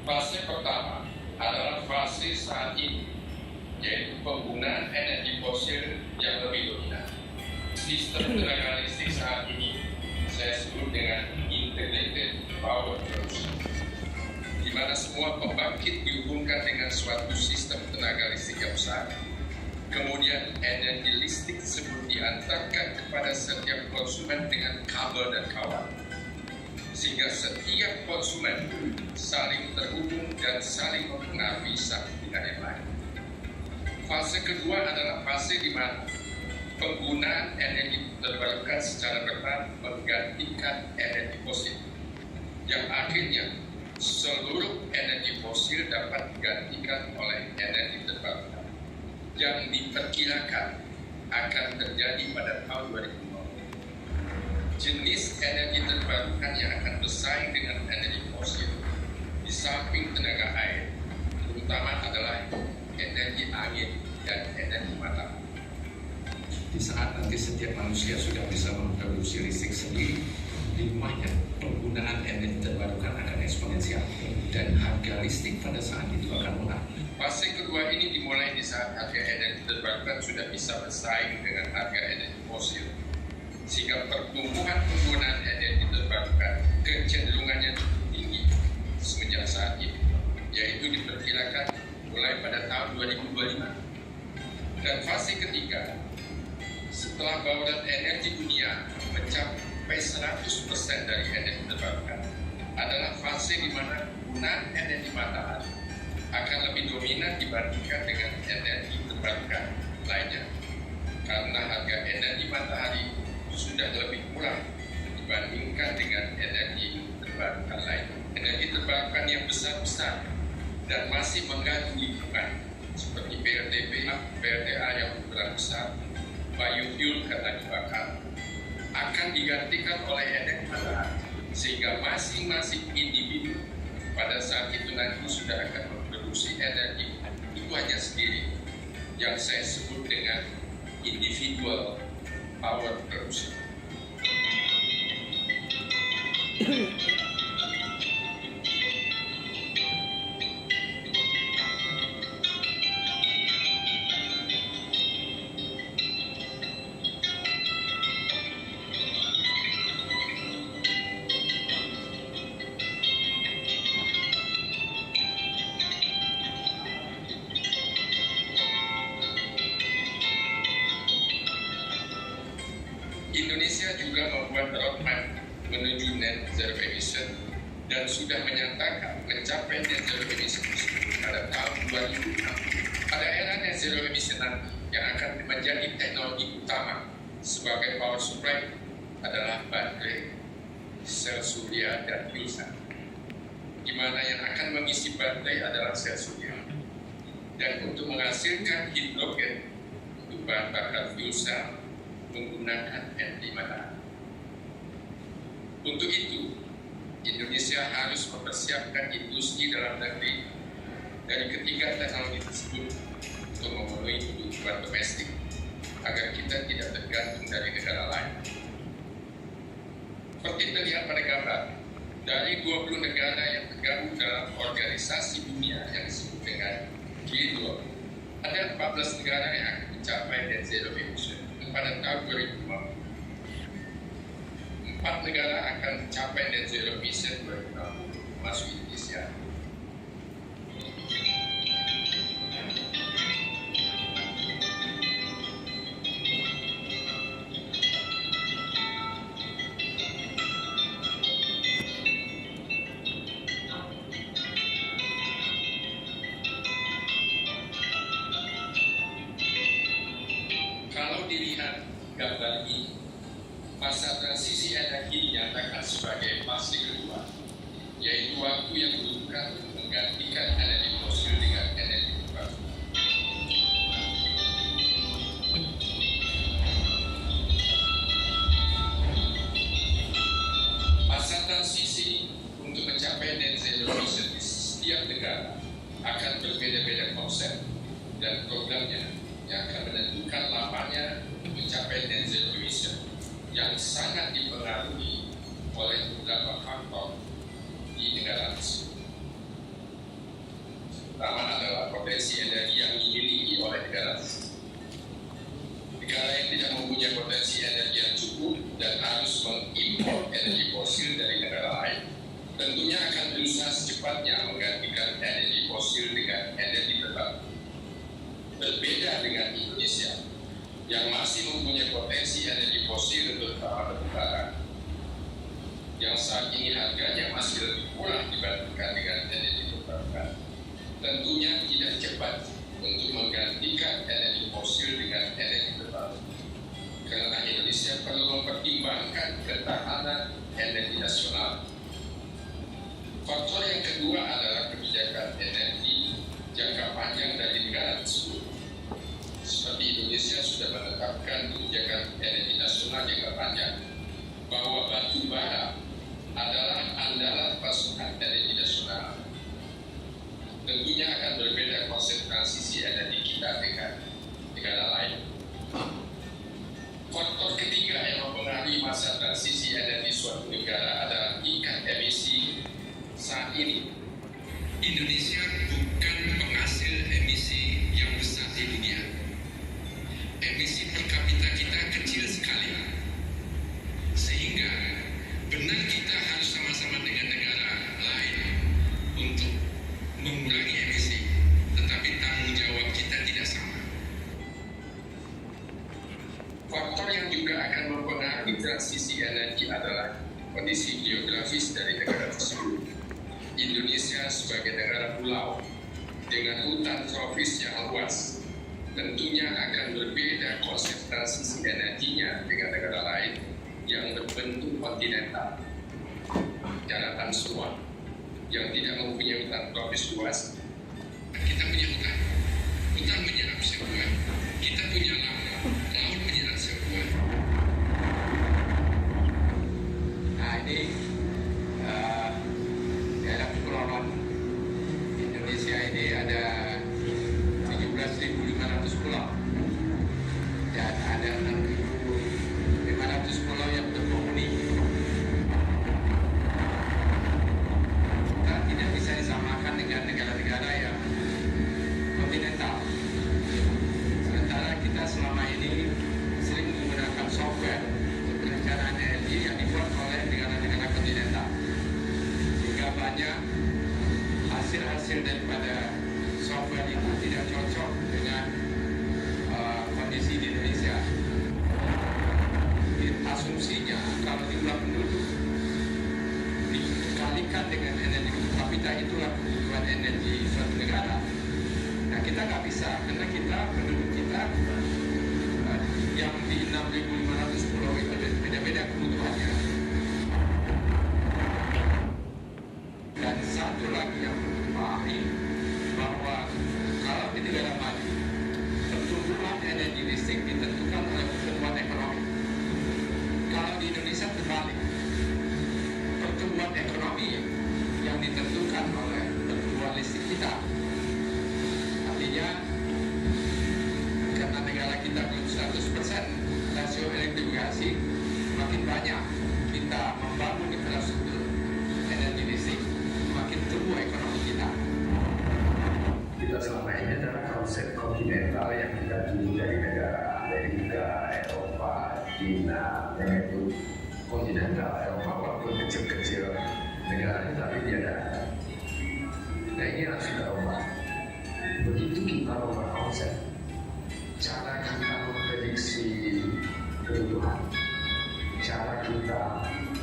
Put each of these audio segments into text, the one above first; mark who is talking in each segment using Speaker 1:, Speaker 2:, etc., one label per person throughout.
Speaker 1: Fase pertama adalah fase saat ini, yaitu penggunaan energi fosil yang lebih dominan. Sistem tenaga listrik saat ini saya sebut dengan integrated power production, di mana semua pembangkit dihubungkan dengan suatu sistem tenaga listrik yang besar. Kemudian energi listrik tersebut diantarkan kepada setiap konsumen dengan kabel dan kawat, sehingga setiap konsumen saling terhubung dan saling mempengaruhi satu dengan yang lain. Fase kedua adalah fase di mana penggunaan energi terbarukan secara bertahap menggantikan energi fosil, yang akhirnya seluruh energi fosil dapat digantikan oleh energi terbarukan yang diperkirakan akan terjadi pada tahun 2050. Jenis energi terbarukan yang akan bersaing dengan energi fosil di samping tenaga air terutama adalah energi angin dan energi matahari. Di saat nanti setiap manusia sudah bisa memproduksi listrik sendiri di rumahnya, penggunaan energi terbarukan akan eksponensial dan harga listrik pada saat itu akan murah. Fase kedua ini dimulai di saat harga energi terbarukan sudah bisa bersaing dengan harga energi fosil, sehingga pertumbuhan penggunaan energi terbarukan kecenderungannya cukup tinggi semenjak saat ini, yaitu diperkirakan mulai pada tahun 2025. Dan fase ketiga, setelah bauran energi dunia mencapai 100% dari energi terbarukan, adalah fase di mana penggunaan energi matahari akan lebih dominan dibandingkan dengan energi terbarukan lainnya, karena harga energi matahari sudah lebih murah dibandingkan dengan energi terbarukan lain. Energi terbarukan yang besar-besar dan masih mengganggu lingkungan seperti PLTA yang berperan besar, biofuel karena dibakar, akan digantikan oleh energi matahari, sehingga masing-masing individu pada saat itu nanti sudah akan memproduksi energi itu hanya sendiri, yang saya sebut dengan individual power production. Indonesia juga membuat roadmap menuju net zero emission dan sudah menyatakan mencapai net zero emission pada tahun 2060. Pada era net zero emission nanti, yang akan menjadi teknologi utama sebagai power supply adalah baterai, sel surya, dan pulsa, di mana yang akan mengisi baterai adalah sel surya. Dan untuk menghasilkan hidrogen untuk bahan bakar pulsa menggunakan energi matahari. Untuk itu, Indonesia harus mempersiapkan industri dalam negeri dari ketiga teknologi tersebut untuk memenuhi kebutuhan domestik agar kita tidak tergantung dari negara lain. Seperti terlihat pada gambar, dari 20 negara yang tergabung dalam organisasi dunia yang disebut dengan G20, ada 14 negara yang akan mencapai net zero emission pada tahun 2050. 4 negara akan mencapai net zero emission 2060, termasuk Indonesia. Kalau dilihat gambar ini, masa transisi energi dinyatakan sebagai fase kedua, yaitu waktu yang dibutuhkan untuk menggantikan energi fosil dengan energi terbarukan. Masa transisi untuk mencapai net zero emission di setiap negara akan berbeda-beda konsep dan programnya yang akan menentukan lamanya mencapai net zero emission, yang sangat dipengaruhi oleh beberapa faktor di negara tersebut. tentunya akan berusaha secepatnya menggantikan energi fosil dengan energi terbaru. Berbeda dengan Indonesia yang masih mempunyai potensi energi fosil terutama batu bara, yang saat ini harganya masih lebih murah dibandingkan dengan energi terbarukan. Tentunya tidak cepat untuk menggantikan energi fosil dengan energi terbaru, karena Indonesia perlu mempertimbangkan ketahanan energi nasional. Faktor yang kedua adalah kebijakan energi jangka panjang dari negara tersebut. Seperti Indonesia sudah menetapkan kebijakan energi nasional jangka panjang bahwa batu bara adalah andalan pasokan energi nasional. Tentunya akan berbeda konsep transisi energi kita dengan negara lain. Faktor ketiga yang mempengaruhi masa transisi energi suatu negara adalah tingkat emisi saat ini. Indonesia bukan penghasil emisi yang besar di dunia. Emisi per kapita kita kecil sekali. Sehingga benar kita harus sama-sama dengan negara lain untuk mengurangi emisi, tetapi tanggung jawab kita tidak sama. Faktor yang juga akan mempengaruhi transisi energi adalah kondisi geografis dari negara tersebut. Indonesia sebagai negara pulau dengan hutan tropis yang luas, tentunya akan berbeda konsep transisi energinya dengan negara lain yang berbentuk kontinental, daratan semua, yang tidak mempunyai hutan tropis luas. Kita punya hutan, hutan menyerap sebuah. Kita punya laut, laut menyerap sebuah. Nah ini daerah kepulauan Indonesia ini ada 17.500 pulau dan ada 6.500 pulau yang berpenghuni. Kita tidak bisa disamakan dengan negara-negara yang kontinental. Sementara kita selama ini sering menggunakan software untuk perencanaan energi yang dibuat oleh negara-negara kontinental, sehingga banyak hasil-hasil daripada software itu tidak cocok dengan kondisi di Indonesia. Asumsinya kalau jumlah penduduk dikalikan dengan energi per kapita, itulah kebutuhan energi suatu negara. Nah kita nggak bisa, karena kita penduduk kita yang di 6.500 pulau itu beda-beda kebutuhannya. Dan satu lagi yang perlu dipahami, bahwa kalau di negara maju, pertumbuhan energi listrik ditentukan oleh pertumbuhan ekonomi. Kalau di Indonesia terbalik, pertumbuhan ekonomi yang ditentukan oleh pertumbuhan listrik kita. Artinya, karena negara kita belum 100% rasio elektrifikasi, makin banyak kita membangun infrastruktur energi listrik, makin tumbuh ekonomi kita. Kita selama ini adalah konsep kontinental yang kita dulu dari negara Amerika, Eropa, China, yaitu kontinental. Eropa walaupun kecil-kecil negaranya, tapi dia ada. Nah ini harus kita ubah. Begitu kita ubah konsep, cara kita memprediksi kebutuhan, cara kita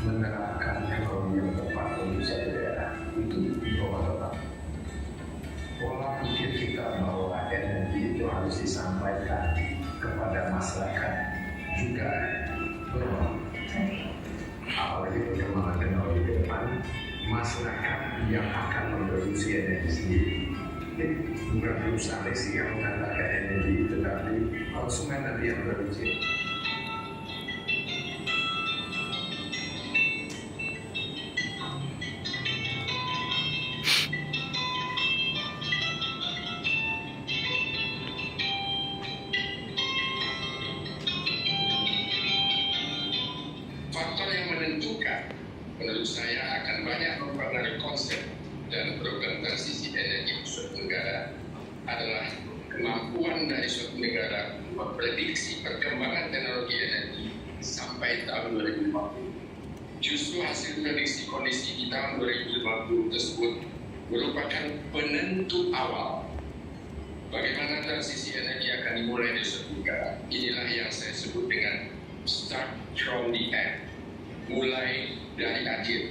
Speaker 1: menerapkan ekonomi yang tepat untuk satu daerah, itu dibawa tetap. Pola pikir kita bahwa energi itu harus disampaikan kepada masyarakat juga berubah. Apalagi perkembangan teknologi ke depan, masyarakat yang akan memproduksi energi sendiri. Jadi bukan perusahaan listrik yang mengatakan energi, tetapi konsumen nanti yang produksi. Faktor yang menentukan menurut saya akan banyak mempengaruhi konsep dan program transisi energi suatu negara adalah kemampuan dari suatu negara memprediksi perkembangan teknologi energi sampai tahun 2040. Justru hasil prediksi kondisi di tahun 2050 tersebut merupakan penentu awal bagaimana transisi energi akan dimulai di seluruh negara. Inilah yang saya sebut dengan start from the end, mulai dari akhir.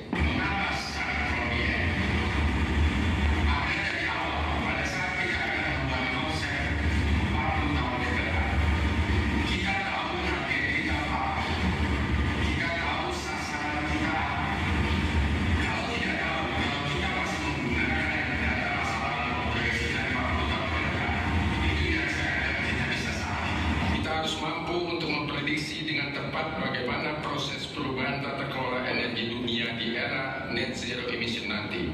Speaker 1: Bagaimana proses perubahan tata kelola energi dunia di era net zero emission nanti,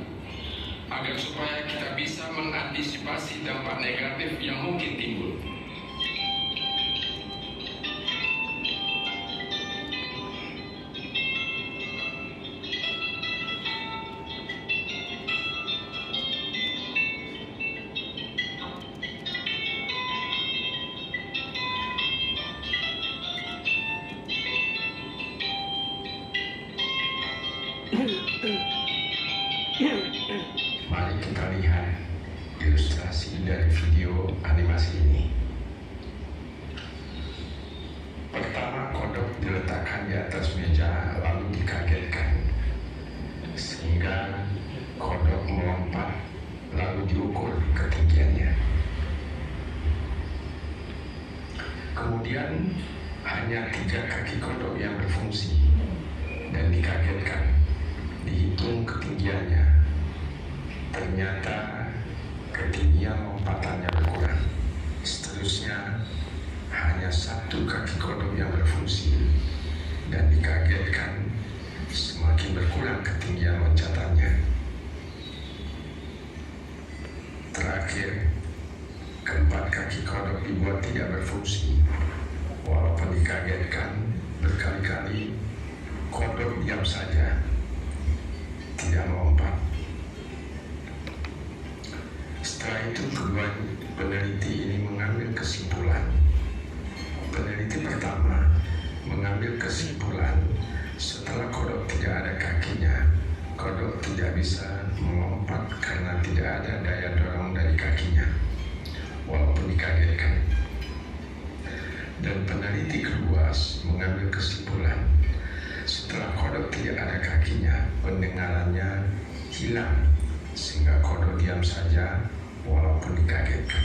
Speaker 1: agar supaya kita bisa mengantisipasi dampak negatif yang mungkin timbul. Mari kita lihat ilustrasi dari video animasi ini. Pertama, kodok diletakkan di atas meja lalu dikagetkan sehingga kodok melompat lalu diukur ketinggiannya. Kemudian hanya 3 kaki kodok yang berfungsi dan dikagetkan, dihitung ketinggiannya. Ternyata ketinggian lompatannya berkurang. Seterusnya hanya 1 kaki kodok yang berfungsi dan dikagetkan, semakin berkurang ketinggian loncatannya. Terakhir, keempat kaki kodok dibuat tidak berfungsi. Walaupun dikagetkan berkali-kali, kodok diam saja, tidak melompat. Setelah itu kedua peneliti ini mengambil kesimpulan. Peneliti pertama mengambil kesimpulan setelah kodok tidak ada kakinya, kodok tidak bisa melompat karena tidak ada daya dorong dari kakinya, walaupun dikagetkan. Dan peneliti kedua mengambil kesimpulan setelah kodok tidak ada kakinya, pendengarannya hilang sehingga kodok diam saja walaupun dikagetkan.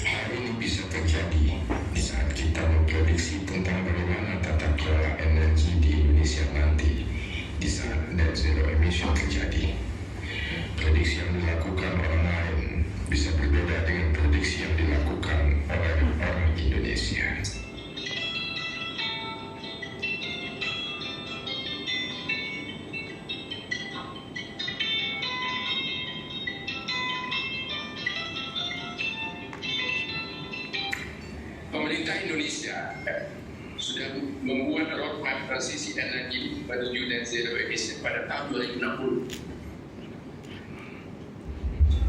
Speaker 1: Hal ini bisa terjadi di saat kita memprediksi tentang bagaimana tata kelola energi di Indonesia nanti di saat net zero emission terjadi. Prediksi yang dilakukan orang lain bisa berbeda dengan prediksi yang dilakukan oleh orang Indonesia. Pemerintah Indonesia sudah membuat roadmap transisi energi menuju net zero emission pada tahun 2060.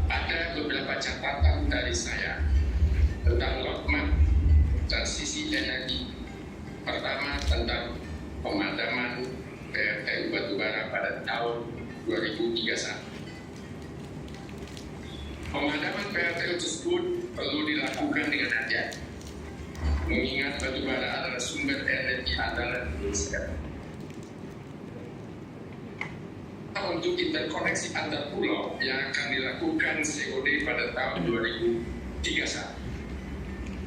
Speaker 1: Ada beberapa catatan dari saya tentang roadmap transisi energi. Pertama, tentang pemadaman PLTU batubara pada tahun 2031. Pemadaman PLTU tersebut perlu dilakukan dengan hati-hati, mengingat batubara adalah sumber energi andalan Indonesia. Untuk interkoneksi antar pulau yang akan dilakukan COD pada tahun 2031,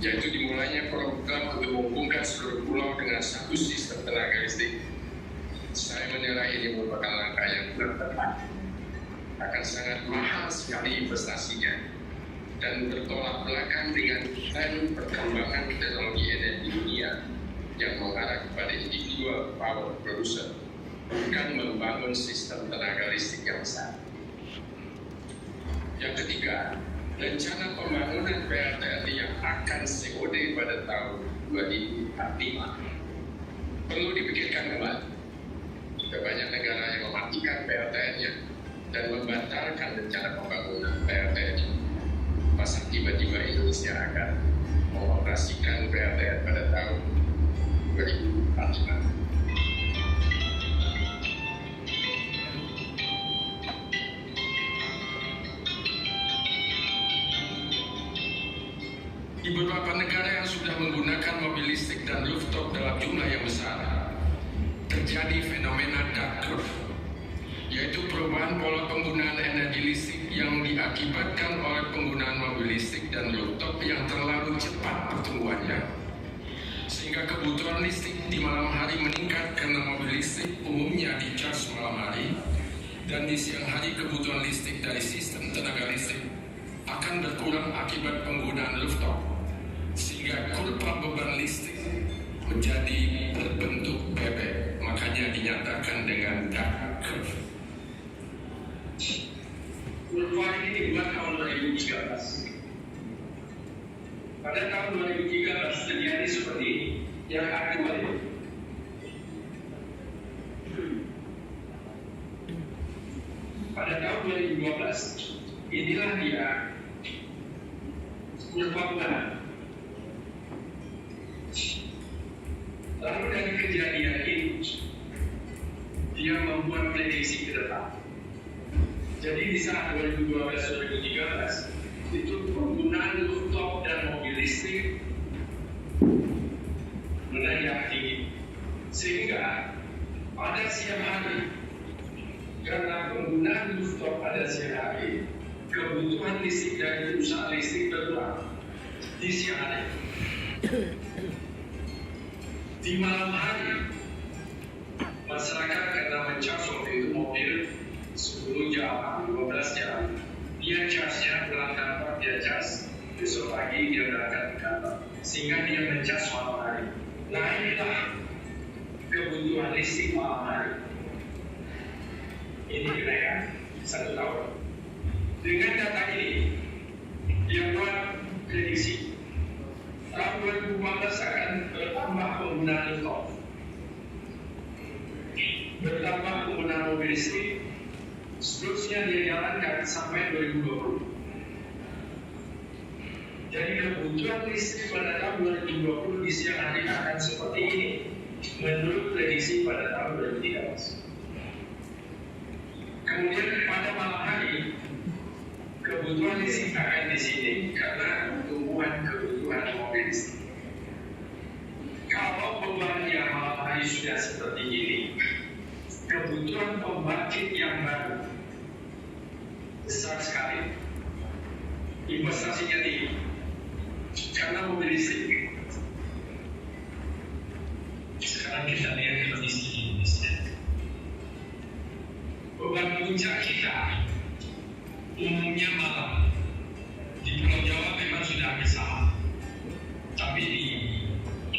Speaker 1: yaitu dimulainya program untuk menghubungkan seluruh pulau dengan satu sistem tenaga listrik. Saya menilai ini merupakan langkah yang kurang tepat, akan sangat mahal sekali investasinya dan bertolak belakang dengan tren perkembangan teknologi energi dunia yang mengarah kepada individual power producer, bukan membangun sistem tenaga listrik yang besar. Yang ketiga, rencana pembangunan PLTU yang akan COD pada tahun 2045 perlu dipikirkan kembali. Banyak negara yang mematikan PLTU-nya dan membatalkan rencana pembangunan PLTU. masa tiba-tiba Indonesia akan mengoperasikan PLTN pada tahun 2045. Di beberapa negara yang sudah menggunakan mobil listrik dan rooftop dalam jumlah yang besar, terjadi fenomena dark curve, yaitu perubahan pola penggunaan energi listrik yang diakibatkan oleh penggunaan mobil listrik dan rooftop yang terlalu cepat pertumbuhannya, sehingga kebutuhan listrik di malam hari meningkat karena mobil listrik umumnya di-charge malam hari, dan di siang hari kebutuhan listrik dari sistem tenaga listrik akan berkurang akibat penggunaan rooftop, sehingga kurva beban listrik menjadi berbentuk bebek, makanya dinyatakan dengan dark curve. Kurva ini dibuat tahun 2013. Pada tahun 2013 terjadi seperti ini, yang aktual ini. Pada tahun 2012, inilah dia kurva beban. Lalu dari kejadian ini, dia membuat prediksi ke depan. Jadi di saat 2012-2013, itu penggunaan rooftop dan mobil listrik menanjak tinggi. Sehingga pada siang hari, karena penggunaan rooftop pada siang hari, kebutuhan listrik dari usaha listrik berkurang di siang hari. Di malam hari, masyarakat karena mencas waktu itu mobil 10 jam, 12 jam, dia casnya pulang kantor, dia cas, besok pagi dia berangkat ke kantor, sehingga dia mencas malam hari. Nah inilah kebutuhan listrik malam hari. Ini kenaikan 1 tahun. Dengan data ini, dia buat prediksi tahun 2015 akan bertambah penggunaan rooftop, bertambah penggunaan mobil listrik, seterusnya dia jalankan sampai 2020. Jadi kebutuhan listrik pada tahun 2020 di siang hari akan seperti ini menurut prediksi pada tahun 2013. Kemudian pada malam hari kebutuhan listrik akan di sini karena pertumbuhan kebutuhan mobil listrik. Kalau beban yang malam hari sudah seperti ini, kebutuhan pembangkit yang baru besar sekali, investasinya tinggi karena mobil listrik. Sekarang kita lihat kondisi di Indonesia. Beban puncak kita umumnya malam. Di Pulau Jawa memang sudah hampir sama, tapi di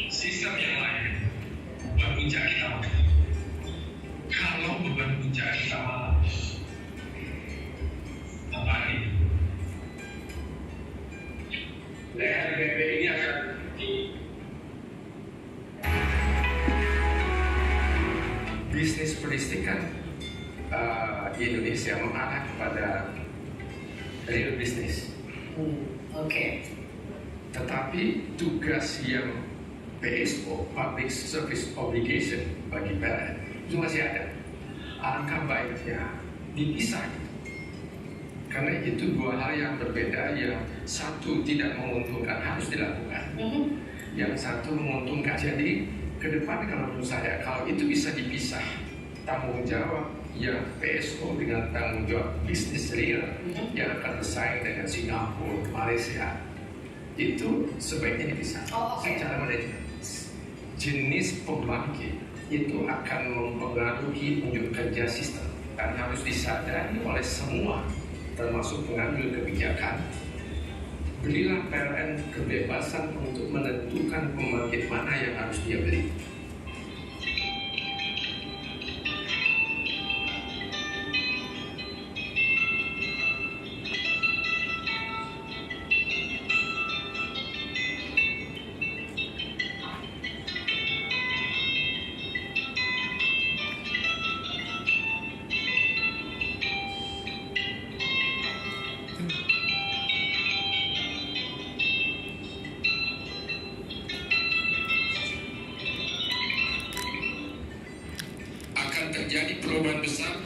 Speaker 1: sistem yang lain beban puncak kita malam. Kalau beban puncak kita malam, apa ini? LHDP ini akan tinggi. Bisnis peristrikan di Indonesia mengarah kepada real bisnis.
Speaker 2: Oke.
Speaker 1: Tetapi tugas yang PSO, Public Service Obligation, bagi PLN itu masih ada. Alangkah baiknya dipisah. Karena itu dua hal yang berbeda, yang satu tidak menguntungkan harus dilakukan, yang satu menguntungkan. Jadi ke depan kalau menurut saya, kalau itu bisa dipisah, tanggung jawab yang PSO dengan tanggung jawab bisnis real yang akan bersaing dengan Singapura, Malaysia, itu sebaiknya dipisah. Secara manajemen jenis pembangkit itu akan mempengaruhi unjuk kerja sistem, dan harus disadari oleh semua termasuk pengambil kebijakan. Berilah PLN kebebasan untuk menentukan pembangkit mana yang harus dia beli. terjadi perubahan besar